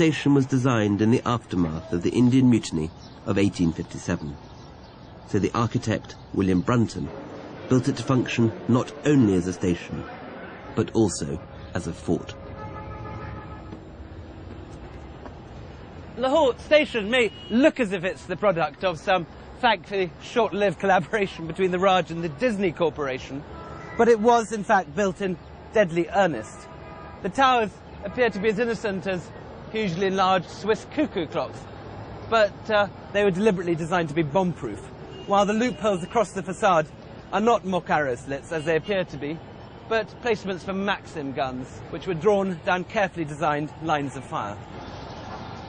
station was designed in the aftermath of the Indian Mutiny of 1857. So the architect, William Brunton, built it to function not only as a station, but also as a fort. Lahore Station may look as if it's the product of some thankfully short-lived collaboration between the Raj and the Disney Corporation, but it was in fact built in deadly earnest. The towers appear to be as innocent as hugely enlarged Swiss cuckoo clocks, but they were deliberately designed to be bomb-proof, while the loopholes across the facade are not mock arrow slits as they appear to be, but placements for Maxim guns, which were drawn down carefully designed lines of fire.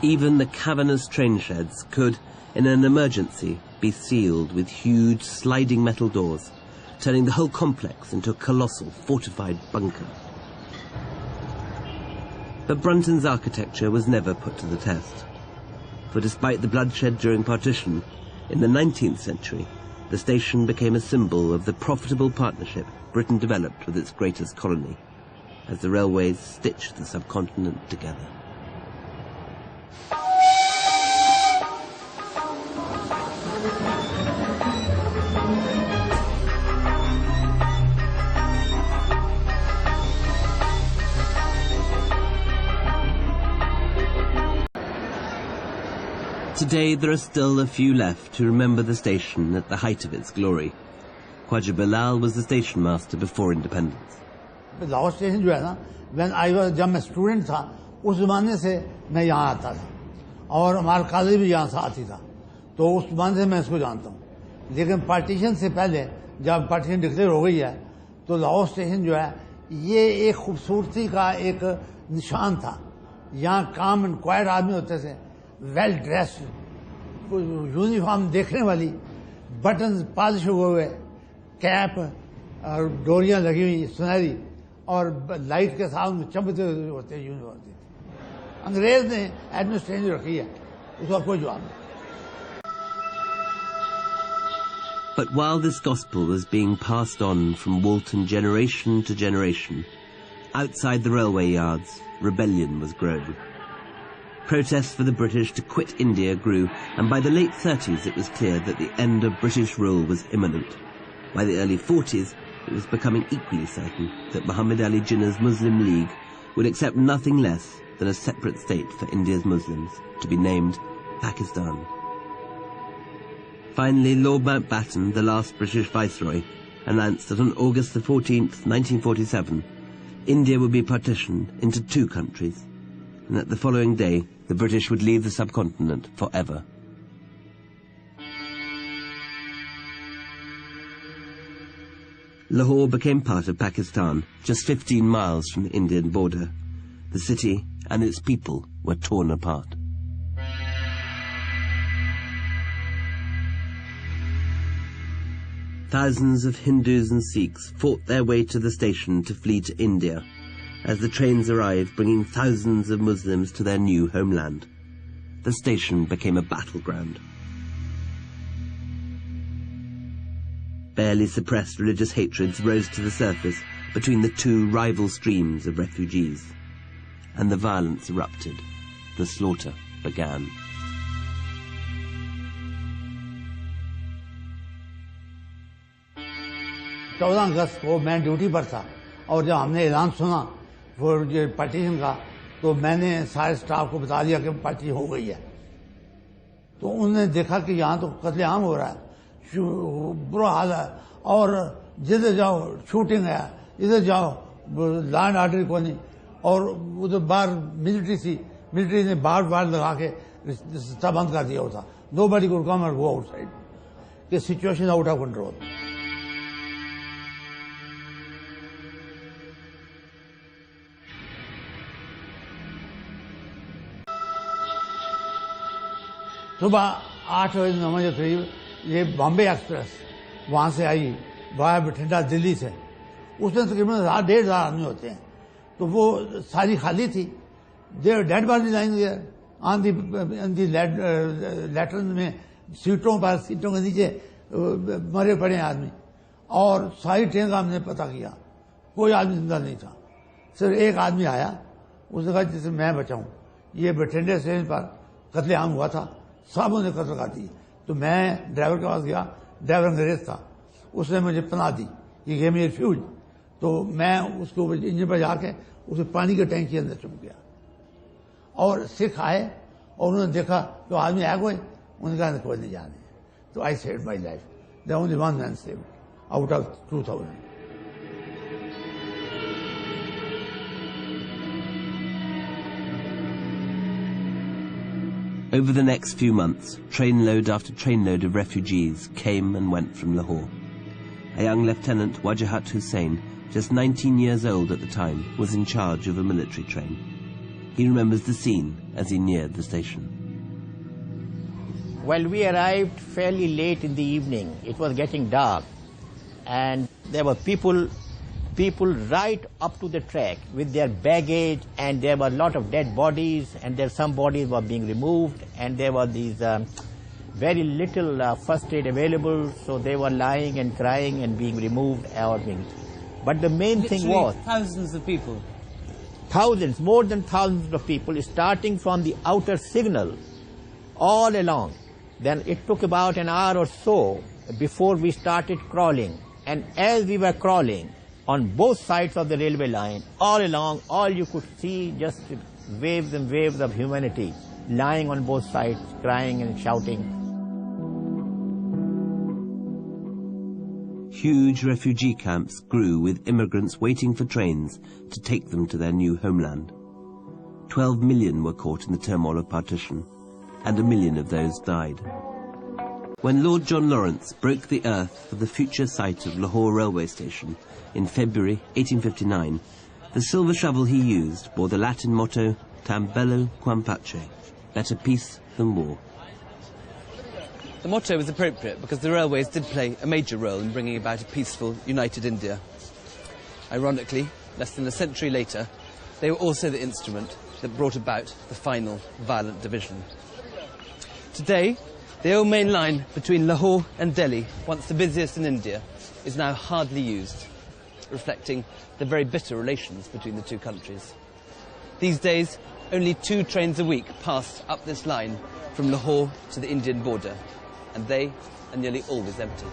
Even the cavernous train sheds could, in an emergency, be sealed with huge sliding metal doors, turning the whole complex into a colossal fortified bunker. But Brunton's architecture was never put to the test. For despite the bloodshed during Partition, in the 19th century, the station became a symbol of the profitable partnership Britain developed with its greatest colony, as the railways stitched the subcontinent together. Today there are still a few left who remember the station at the height of its glory. Khwaja Bilal was the station master before independence. Lahore Station जो है ना, जब मैं student था, उस ज़माने से मैं यहाँ आता था, और हमारा कॉलेज भी यहाँ से आती था, तो उस ज़माने से मैं इसको जानता हूँ. लेकिन पार्टीशन से पहले, जब पार्टीशन डिक्लेयर हो गई है, तो लाहौर स्टेशन जो है, ये एक खूबसूरती का एक निशान था. यहाँ काम एंड क्वाइट आदमी होते थे, वेल ड्रेस्ड, यूनिफॉर्म देखने वाली, बटन्स पॉलिश हुए हुए, कैप और डोरियां लगी हुई सुनहरी, और लाइट के साथ उनमें चमकते होते यूनिफॉर्म थी. अंग्रेज ने एडमिनिस्ट्रेशन रखी है, उसका कोई जवाब नहीं. But while this gospel was being passed on from Walton generation to generation, outside the railway yards, rebellion was growing. Protests for the British to quit India grew, and by the late 30s it was clear that the end of British rule was imminent. By the early 40s, it was becoming equally certain that Muhammad Ali Jinnah's Muslim League would accept nothing less than a separate state for India's Muslims, to be named Pakistan. Finally, Lord Mountbatten, the last British Viceroy, announced that on August the 14th, 1947, India would be partitioned into two countries, and that the following day, the British would leave the subcontinent forever. Lahore became part of Pakistan, just 15 miles from the Indian border. The city and its people were torn apart. Thousands of Hindus and Sikhs fought their way to the station to flee to India, as the trains arrived bringing thousands of Muslims to their new homeland. The station became a battleground. Barely suppressed religious hatreds rose to the surface between the two rival streams of refugees, and the violence erupted. The slaughter began. August को मैं duty पर था, और जब हमने ऐलान सुना वो पार्टीशन का, तो मैंने सारे स्टाफ को बता दिया कि पार्टी हो गई है. तो उन्होंने देखा कि यहाँ तो कत्लेआम हो रहा है, बुरा हाल है, और जिधर जाओ शूटिंग है, इधर जाओ लैंड ऑर्डर को नहीं, और उधर बाहर मिलिट्री थी, मिलिट्री ने बार बार लगा के रास्ता बंद कर दिया था. Nobody could come and go outside. The situation is out of control. सुबह 8 बजे 9 बजे करीब ये बॉम्बे एक्सप्रेस वहाँ से आई वाया बठिंडा दिल्ली से. उसमें तकरीबन 1,500 आदमी होते हैं, तो वो सारी खाली थी. Their dead body lying on the letters में सीटों के नीचे मरे पड़े आदमी, और सारी ट्रेन का हमने पता किया, कोई आदमी जिंदा नहीं था. सिर्फ एक आदमी आया, उसने कहा जिससे मैं बचाऊं, ये बठिंडे स्टेशन पर कत्लेआम हुआ था, साहबों ने कत्ल कर दी। तो मैं ड्राइवर के पास गया, ड्राइवर अंग्रेज था, उसने मुझे पनाह दी, ये गेम मी रिफ्यूज। तो मैं उसके ऊपर इंजन पर जाके उसे पानी के टैंक के अंदर चुप गया, और सिख आए और उन्होंने देखा तो आदमी है कोई, उन्होंने कहा कोई नहीं जाने। तो I saved my life, the only one man saved out of 2000। Over the next few months, trainload after trainload of refugees came and went from Lahore. A young Lieutenant Wajahat Hussain, just 19 years old at the time, was in charge of a military train. He remembers the scene as he neared the station. Well, we arrived fairly late in the evening. It was getting dark, and there were people right up to the track with their baggage, and there were a lot of dead bodies, and some bodies were being removed, and there were these very little first aid available, so they were lying and crying and being removed. But the main thing was thousands of people. Thousands, more than thousands of people, starting from the outer signal all along. Then it took about an hour or so before we started crawling, and as we were crawling, on both sides of the railway line, all along, all you could see just waves and waves of humanity lying on both sides, crying and shouting. Huge refugee camps grew with immigrants waiting for trains to take them to their new homeland. 12 million were caught in the turmoil of partition, and 1 million of those died. When Lord John Lawrence broke the earth for the future site of Lahore Railway Station in February 1859, the silver shovel he used bore the Latin motto Tam bello quam pace, better peace than war. The motto was appropriate because the railways did play a major role in bringing about a peaceful, united India. Ironically, less than a century later, they were also the instrument that brought about the final violent division. Today, the old main line between Lahore and Delhi, once the busiest in India, is now hardly used, reflecting the very bitter relations between the two countries. These days, only 2 trains a week pass up this line from Lahore to the Indian border, and they are nearly always empty.